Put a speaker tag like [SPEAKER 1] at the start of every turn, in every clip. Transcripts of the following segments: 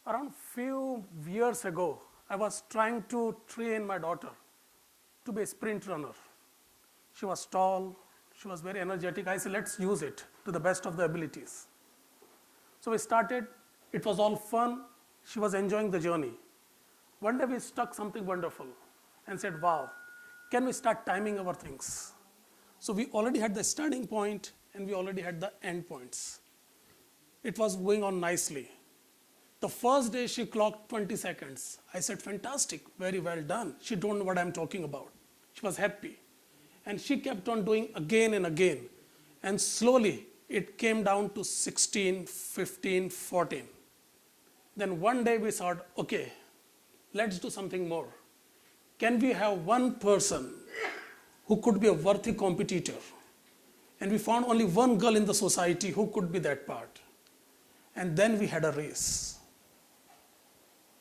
[SPEAKER 1] Around few years ago, I was trying to train my daughter to be a sprint runner. She was tall, she was very energetic. I said, let's use it to the best of the abilities. So we started, it was all fun. She was enjoying the journey. One day we struck something wonderful and said, wow, can we start timing our things? So we already had the starting point and we already had the end points. It was going on nicely. The first day she clocked 20 seconds. I said, fantastic, very well done. She don't know what I'm talking about. She was happy. And she kept on doing again and again. And slowly it came down to 16, 15, 14. Then one day we thought, okay, let's do something more. Can we have one person who could be a worthy competitor? And we found only one girl in the society who could be that part. And then we had a race.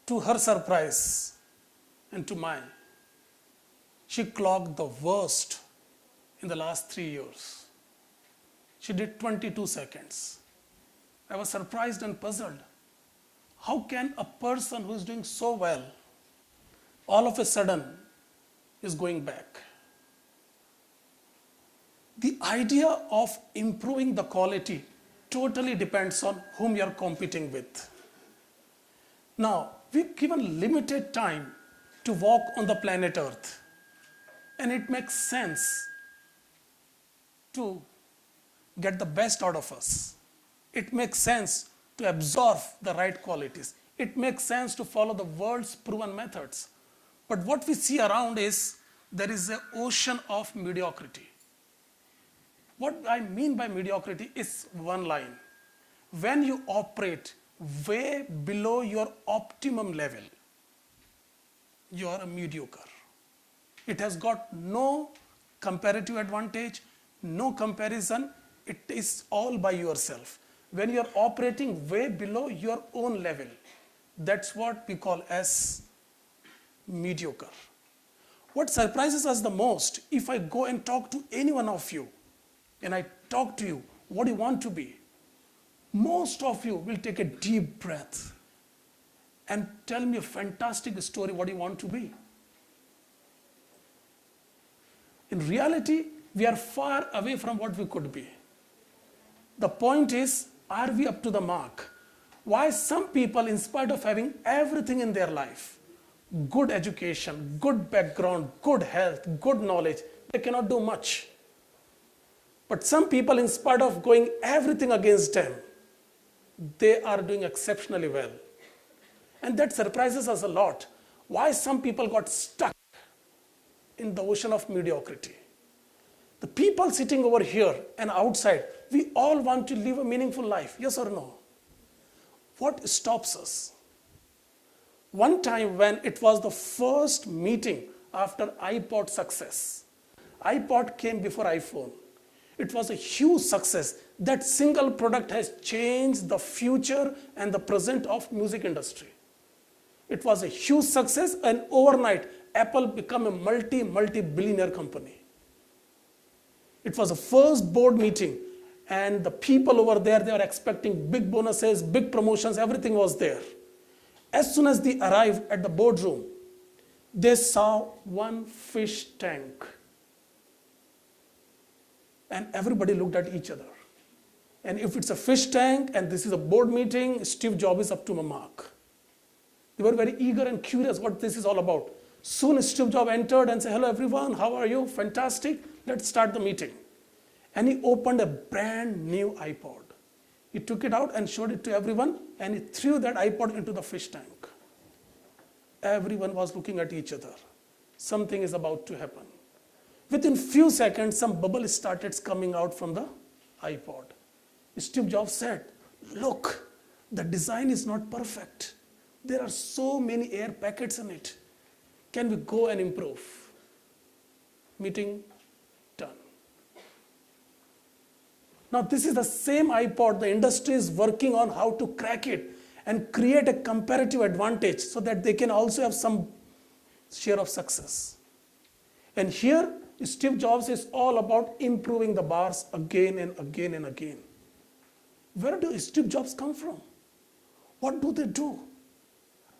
[SPEAKER 1] To her surprise and to mine, she clocked the worst in the last 3 years. She did 22 seconds. I was surprised and puzzled. How can a person who is doing so well, all of a sudden, is going back? The idea of improving the quality totally depends on whom you are competing with. Now, we're given limited time to walk on the planet Earth. And it makes sense to get the best out of us. It makes sense to absorb the right qualities. It makes sense to follow the world's proven methods. But what we see around is there is an ocean of mediocrity. What I mean by mediocrity is one line. When you operate way below your optimum level, you are a mediocre. It has got no comparative advantage, no comparison. It is all by yourself. When you are operating way below your own level, that's what we call as mediocre. What surprises us the most, if I go and talk to any one of you, and I talk to you, what do you want to be? Most of you will take a deep breath and tell me a fantastic story what you want to be. In reality, we are far away from what we could be. The point is, are we up to the mark? Why some people, in spite of having everything in their life, good education, good background, good health, good knowledge, they cannot do much. But some people, in spite of going everything against them, they are doing exceptionally well. And that surprises us a lot. Why some people got stuck in the ocean of mediocrity. The people sitting over here and outside, we all want to live a meaningful life, yes or no? What stops us? One time when it was the first meeting after iPod success, iPod came before iPhone. It was a huge success. That single product has changed the future and the present of music industry. It was a huge success, and overnight, Apple became a multi-billionaire company. It was the first board meeting, and the people over there, they were expecting big bonuses, big promotions, everything was there. As soon as they arrived at the boardroom, they saw one fish tank. And everybody looked at each other. And if it's a fish tank and this is a board meeting, Steve Jobs is up to the mark. They were very eager and curious what this is all about. Soon Steve Jobs entered and said, hello everyone, how are you? Fantastic, let's start the meeting. And he opened a brand new iPod. He took it out and showed it to everyone, and he threw that iPod into the fish tank. Everyone was looking at each other. Something is about to happen. Within few seconds, some bubble started coming out from the iPod. Steve Jobs said, look, the design is not perfect. There are so many air packets in it. Can we go and improve? Meeting done. Now this is the same iPod. The industry is working on how to crack it and create a comparative advantage so that they can also have some share of success. And here, Steve Jobs is all about improving the bars again and again and again. Where do Steve Jobs come from? What do they do?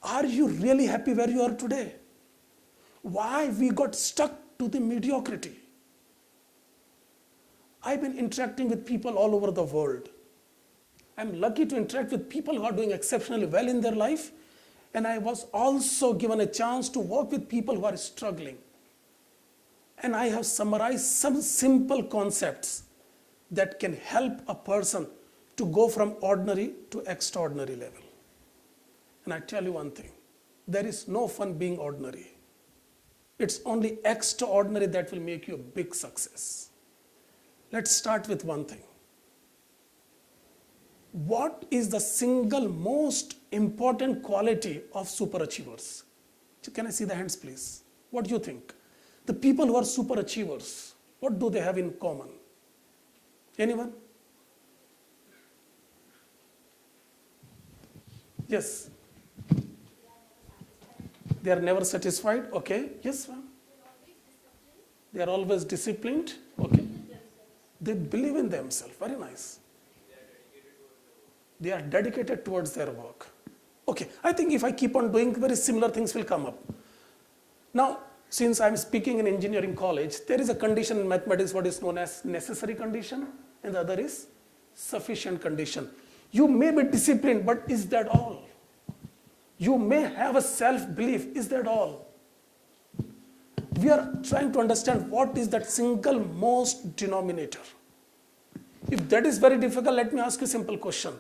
[SPEAKER 1] Are you really happy where you are today? Why we got stuck to the mediocrity? I've been interacting with people all over the world. I'm lucky to interact with people who are doing exceptionally well in their life. And I was also given a chance to work with people who are struggling. And I have summarized some simple concepts that can help a person to go from ordinary to extraordinary level. And I tell you one thing, there is no fun being ordinary. It's only extraordinary that will make you a big success. Let's start with one thing. What is the single most important quality of superachievers? Can I see the hands, please? What do you think? The people who are superachievers, what do they have in common? Anyone? Yes. They are never satisfied. Okay. Yes, ma'am. They are always disciplined. Okay. They believe in themselves. Very nice. They are dedicated towards their work. Okay. I think if I keep on doing, very similar things will come up. Now, since I'm speaking in engineering college, there is a condition in mathematics what is known as necessary condition, and the other is sufficient condition. You may be disciplined, but is that all? You may have a self-belief, is that all? We are trying to understand what is that single most denominator. If that is very difficult, let me ask you a simple question.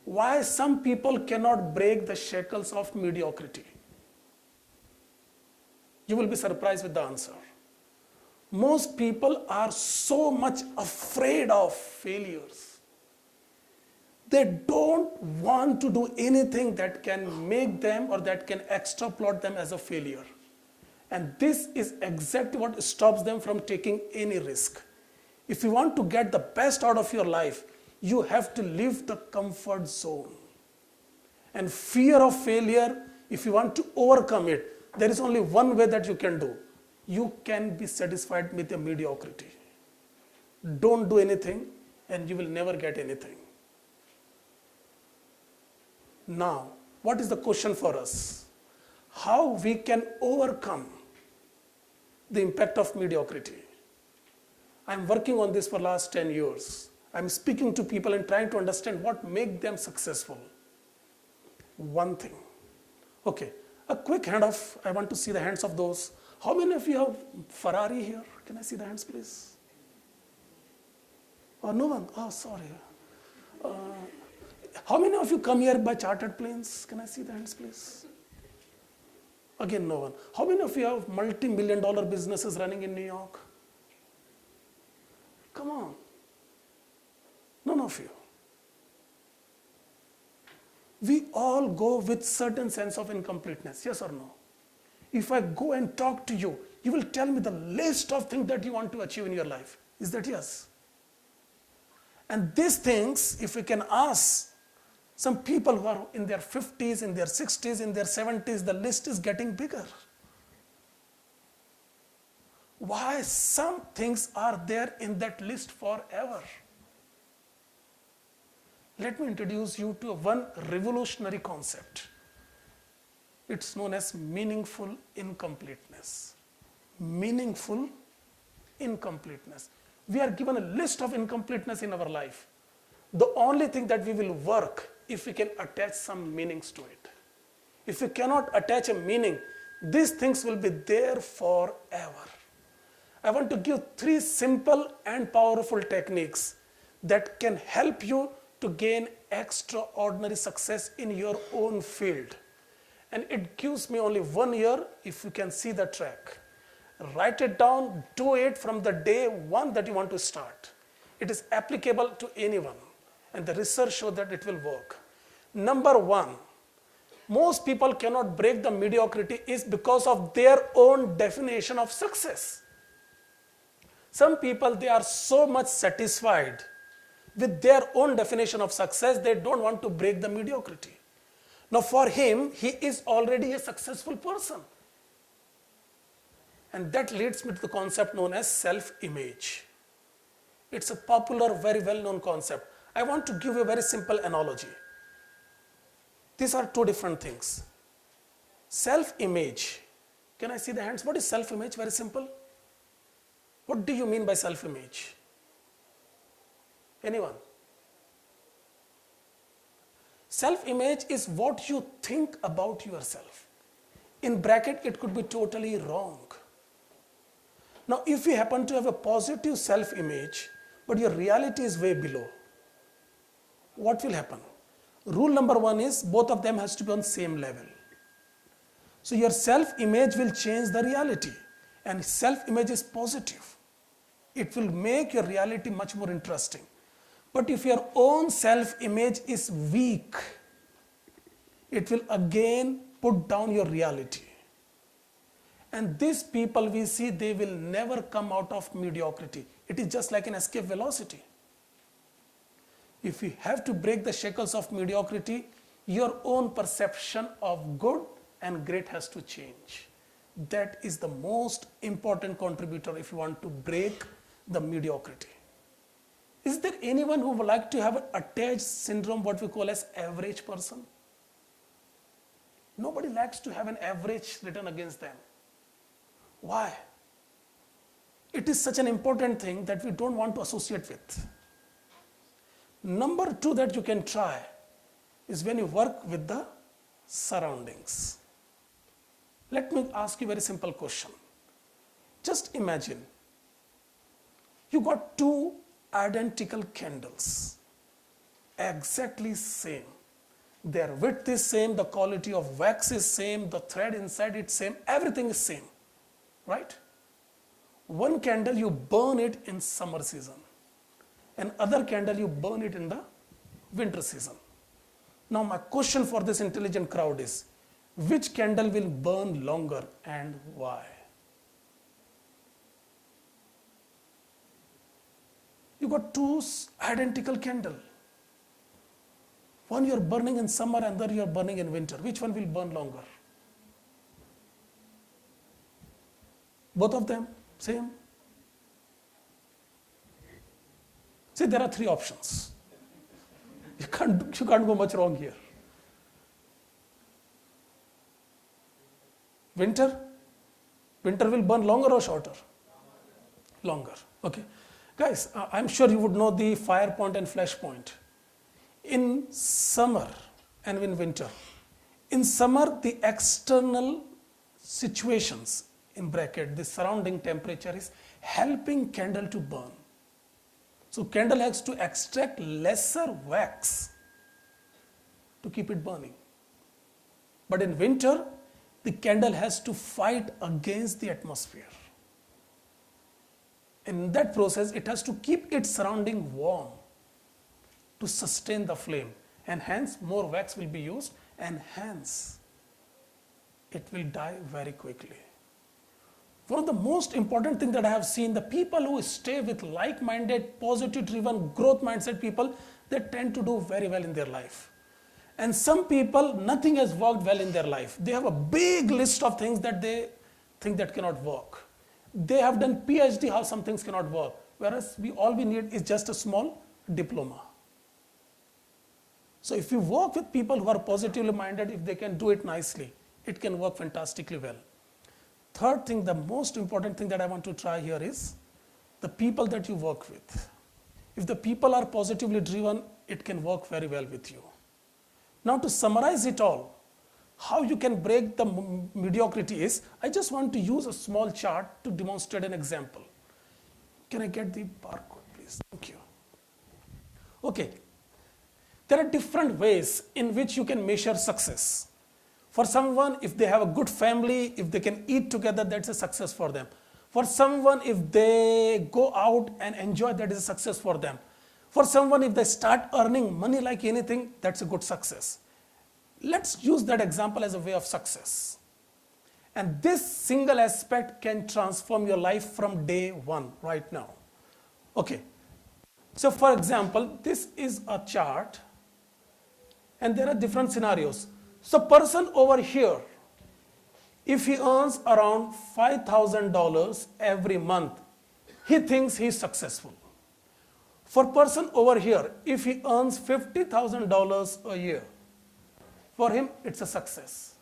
[SPEAKER 1] Why some people cannot break the shackles of mediocrity? You will be surprised with the answer. Most people are so much afraid of failures. They don't want to do anything that can make them or that can extrapolate them as a failure. And this is exactly what stops them from taking any risk. If you want to get the best out of your life, you have to leave the comfort zone. And fear of failure, if you want to overcome it, there is only one way that you can do. You can be satisfied with your mediocrity. Don't do anything and you will never get anything. Now, what is the question for us? How we can overcome the impact of mediocrity? I'm working on this for the last 10 years. I'm speaking to people and trying to understand what makes them successful. One thing. Okay, a quick hand off. I want to see the hands of those. How many of you have Ferrari here? Can I see the hands, please? Oh, no one? Oh, sorry. How many of you come here by chartered planes? Can I see the hands, please? Again, no one. How many of you have multi-million-dollar businesses running in New York? Come on. None of you. We all go with certain sense of incompleteness, yes or no? If I go and talk to you, you will tell me the list of things that you want to achieve in your life. Is that yes? And these things, if we can ask some people who are in their 50s, in their 60s, in their 70s, the list is getting bigger. Why some things are there in that list forever? Let me introduce you to one revolutionary concept. It's known as meaningful incompleteness. Meaningful incompleteness. We are given a list of incompleteness in our life. The only thing that we will work if we can attach some meanings to it. If we cannot attach a meaning, these things will be there forever. I want to give 3 simple and powerful techniques that can help you to gain extraordinary success in your own field. And it gives me only 1 year if you can see the track. Write it down, do it from the day one that you want to start. It is applicable to anyone. And the research shows that it will work. Number 1, most people cannot break the mediocrity is because of their own definition of success. Some people, they are so much satisfied with their own definition of success, they don't want to break the mediocrity. Now for him, he is already a successful person. And that leads me to the concept known as self-image. It's a popular, very well-known concept. I want to give you a very simple analogy. These are 2 different things. Self-image. Can I see the hands? What is self-image? Very simple. What do you mean by self-image? Anyone? Self-image is what you think about yourself. In bracket, it could be totally wrong. Now, if you happen to have a positive self-image, but your reality is way below, what will happen? Rule number one is both of them has to be on same level. So your self-image will change the reality, and self-image is positive. It will make your reality much more interesting. But if your own self-image is weak, it will again put down your reality. And these people we see, they will never come out of mediocrity. It is just like an escape velocity. If you have to break the shackles of mediocrity, your own perception of good and great has to change. That is the most important contributor if you want to break the mediocrity. Is there anyone who would like to have an attached syndrome, what we call as average person? Nobody likes to have an average written against them. Why? It is such an important thing that we don't want to associate with. Number two that you can try is when you work with the surroundings. Let me ask you a very simple question. Just imagine you got two identical candles, exactly same. Their width is same, the quality of wax is same, the thread inside it same, everything is same, right? One candle you burn it in summer season, and other candle you burn it in the winter season. Now my question for this intelligent crowd is, which candle will burn longer and why? You got two identical candle. One you are burning in summer and other you are burning in winter. Which one will burn longer? Both of them same? See, there are three options. You can't go much wrong here. Winter will burn longer or shorter? Longer. Okay. Guys, I'm sure you would know the fire point and flash point. In summer and in winter, in summer the external situations, in bracket, the surrounding temperature is helping candle to burn. So candle has to extract lesser wax to keep it burning. But in winter, the candle has to fight against the atmosphere. In that process, it has to keep its surrounding warm to sustain the flame, and hence more wax will be used, and hence it will die very quickly. One of the most important things that I have seen, the people who stay with like-minded, positive-driven, growth mindset people, they tend to do very well in their life. And some people, nothing has worked well in their life. They have a big list of things that they think that cannot work. They have done PhD how some things cannot work, whereas all we need is just a small diploma. So if you work with people who are positively minded, if they can do it nicely, it can work fantastically well. Third thing, the most important thing that I want to try here is the people that you work with. If the people are positively driven, it can work very well with you. Now to summarize it all, how you can break the mediocrity is, I just want to use a small chart to demonstrate an example. Can I get the barcode, please? Thank you. Okay. There are different ways in which you can measure success. For someone, if they have a good family, if they can eat together, that's a success for them. For someone, if they go out and enjoy, that is a success for them. For someone, if they start earning money like anything, that's a good success. Let's use that example as a way of success. And this single aspect can transform your life from day one, right now. Okay. So for example, this is a chart and there are different scenarios. So person over here, if he earns around $5,000 every month, he thinks he's successful. For person over here, if he earns $50,000 a year, for him it's a success.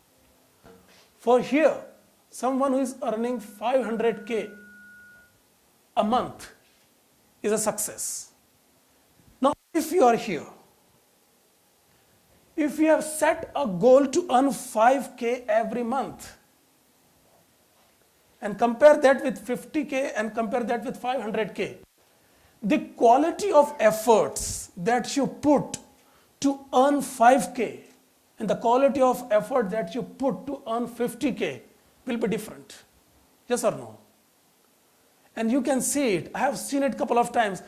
[SPEAKER 1] For here, someone who is earning 500K a month is a success. Now, if you are here, if you have set a goal to earn 5K every month, and compare that with 50K and compare that with 500K, the quality of efforts that you put to earn 5K and the quality of effort that you put to earn 50K will be different. Yes or no? And you can see it. I have seen it a couple of times.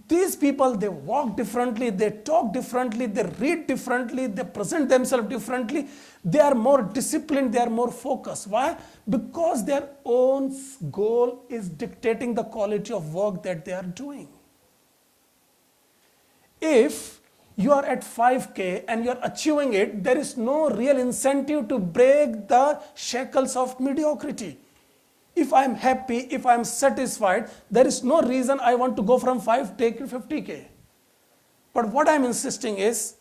[SPEAKER 1] These people, they walk differently, they talk differently, they read differently, they present themselves differently. They are more disciplined, they are more focused. Why? Because their own goal is dictating the quality of work that they are doing. If you are at 5K and you are achieving it, there is no real incentive to break the shackles of mediocrity. If I am happy, if I am satisfied, there is no reason I want to go from 5K to 50K. But what I am insisting is,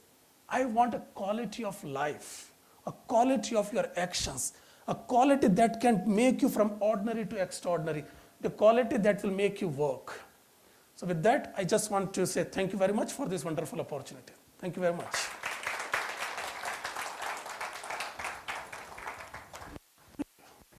[SPEAKER 1] I want a quality of life, a quality of your actions, a quality that can make you from ordinary to extraordinary, the quality that will make you work. So with that, I just want to say thank you very much for this wonderful opportunity. Thank you very much.